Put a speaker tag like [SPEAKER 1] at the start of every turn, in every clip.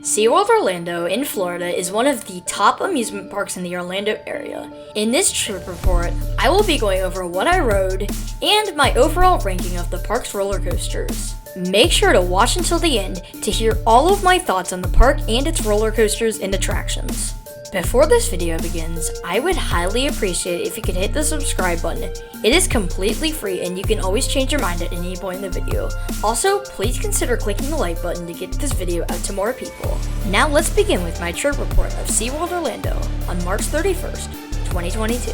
[SPEAKER 1] SeaWorld Orlando in Florida is one of the top amusement parks in the Orlando area. In this trip report, I will be going over what I rode and my overall ranking of the park's roller coasters. Make sure to watch until the end to hear all of my thoughts on the park and its roller coasters and attractions. Before this video begins, I would highly appreciate it if you could hit the subscribe button. It is completely free and you can always change your mind at any point in the video. Also, please consider clicking the like button to get this video out to more people. Now let's begin with my trip report of SeaWorld Orlando on March 31st, 2022.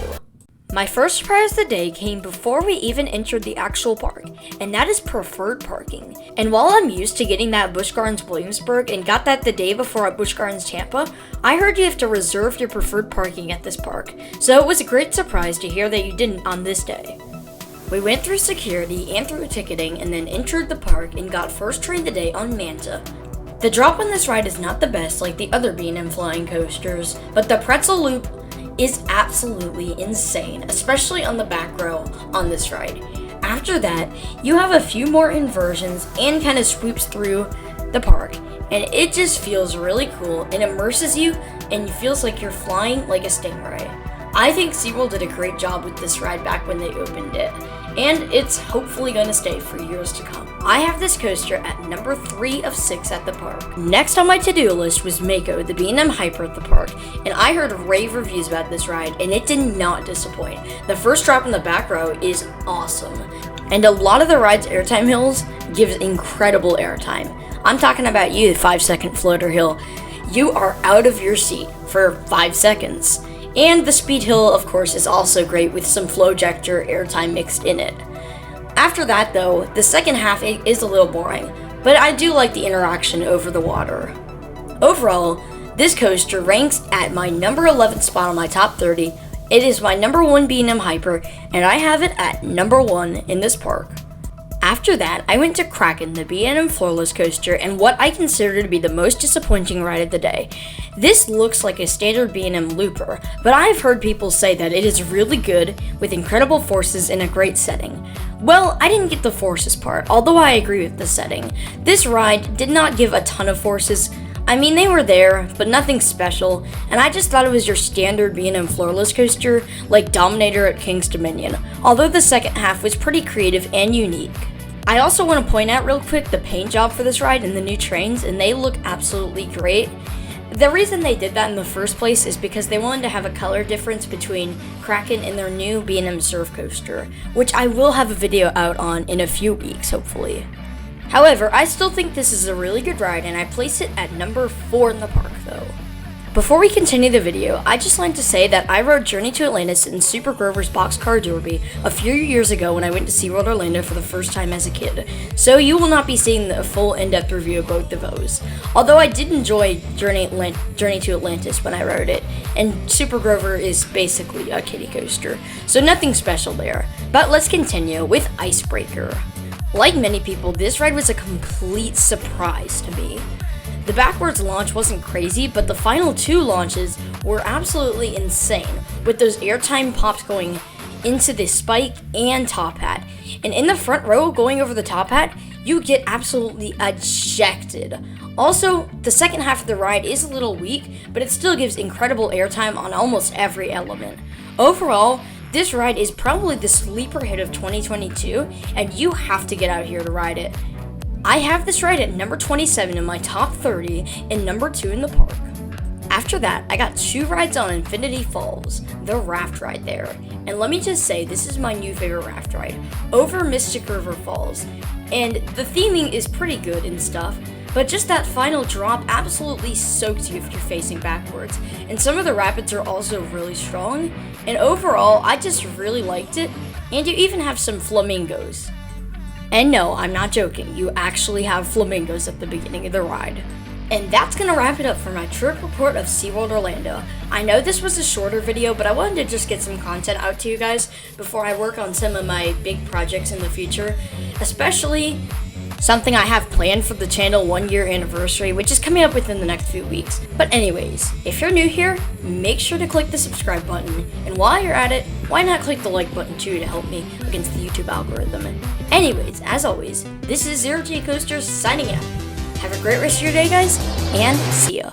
[SPEAKER 1] My first surprise of the day came before we even entered the actual park, and that is preferred parking. And while I'm used to getting that at Busch Gardens Williamsburg and got that the day before at Busch Gardens Tampa, I heard you have to reserve your preferred parking at this park, so it was a great surprise to hear that you didn't on this day. We went through security and through ticketing and then entered the park and got first train today on Manta. The drop on this ride is not the best like the other B&M flying coasters, but the pretzel loop is absolutely insane, especially on the back row on this ride. After that, you have a few more inversions and kind of swoops through the park, and it just feels really cool and immerses you and it feels like you're flying like a stingray. I think SeaWorld did a great job with this ride back when they opened it, and it's hopefully going to stay for years to come. I have this coaster at number 3 of 6 at the park. Next on my to-do list was Mako, the B&M Hyper at the park, and I heard rave reviews about this ride, and it did not disappoint. The first drop in the back row is awesome, and a lot of the ride's airtime hills gives incredible airtime. I'm talking about you, the 5-second floater hill. You are out of your seat for 5 seconds. And the speed hill, of course, is also great with some Flowjector airtime mixed in it. After that, though, the second half is a little boring, but I do like the interaction over the water. Overall, this coaster ranks at my number 11 spot on my top 30. It is my number 1 B&M Hyper, and I have it at number 1 in this park. After that, I went to Kraken, the B&M floorless coaster, and what I consider to be the most disappointing ride of the day. This looks like a standard B&M looper, but I've heard people say that it is really good with incredible forces in a great setting. Well, I didn't get the forces part, although I agree with the setting. This ride did not give a ton of forces. I mean, they were there, but nothing special, and I just thought it was your standard B&M floorless coaster like Dominator at King's Dominion, although the second half was pretty creative and unique. I also want to point out real quick the paint job for this ride and the new trains, and they look absolutely great. The reason they did that in the first place is because they wanted to have a color difference between Kraken and their new B&M Surf Coaster, which I will have a video out on in a few weeks, hopefully. However, I still think this is a really good ride, and I place it at number 4 in the park, though. Before we continue the video, I'd just like to say that I rode Journey to Atlantis in Super Grover's Boxcar Derby a few years ago when I went to SeaWorld Orlando for the first time as a kid, so you will not be seeing the full in-depth review of both of those. Although I did enjoy Journey to Atlantis when I rode it, and Super Grover is basically a kiddie coaster, so nothing special there. But let's continue with Icebreaker. Like many people, this ride was a complete surprise to me. The backwards launch wasn't crazy, but the final 2 launches were absolutely insane, with those airtime pops going into the spike and top hat. And in the front row, going over the top hat, you get absolutely ejected. Also, the second half of the ride is a little weak, but it still gives incredible airtime on almost every element. Overall, this ride is probably the sleeper hit of 2022, and you have to get out here to ride it. I have this ride at number 27 in my top 30 and number 2 in the park. After that, I got 2 rides on Infinity Falls, the raft ride there. And let me just say, this is my new favorite raft ride, over Mystic River Falls. And the theming is pretty good and stuff, but just that final drop absolutely soaks you if you're facing backwards. And some of the rapids are also really strong. And overall, I just really liked it. And you even have some flamingos. And no, I'm not joking, you actually have flamingos at the beginning of the ride. And that's gonna wrap it up for my trip report of SeaWorld Orlando. I know this was a shorter video, but I wanted to just get some content out to you guys before I work on some of my big projects in the future, especially something I have planned for the channel 1-year anniversary, which is coming up within the next few weeks. But anyways, if you're new here, make sure to click the subscribe button, and while you're at it, why not click the like button too to help me against the YouTube algorithm. Anyways, as always, this is Zero G Coasters signing out. Have a great rest of your day, guys, and see ya.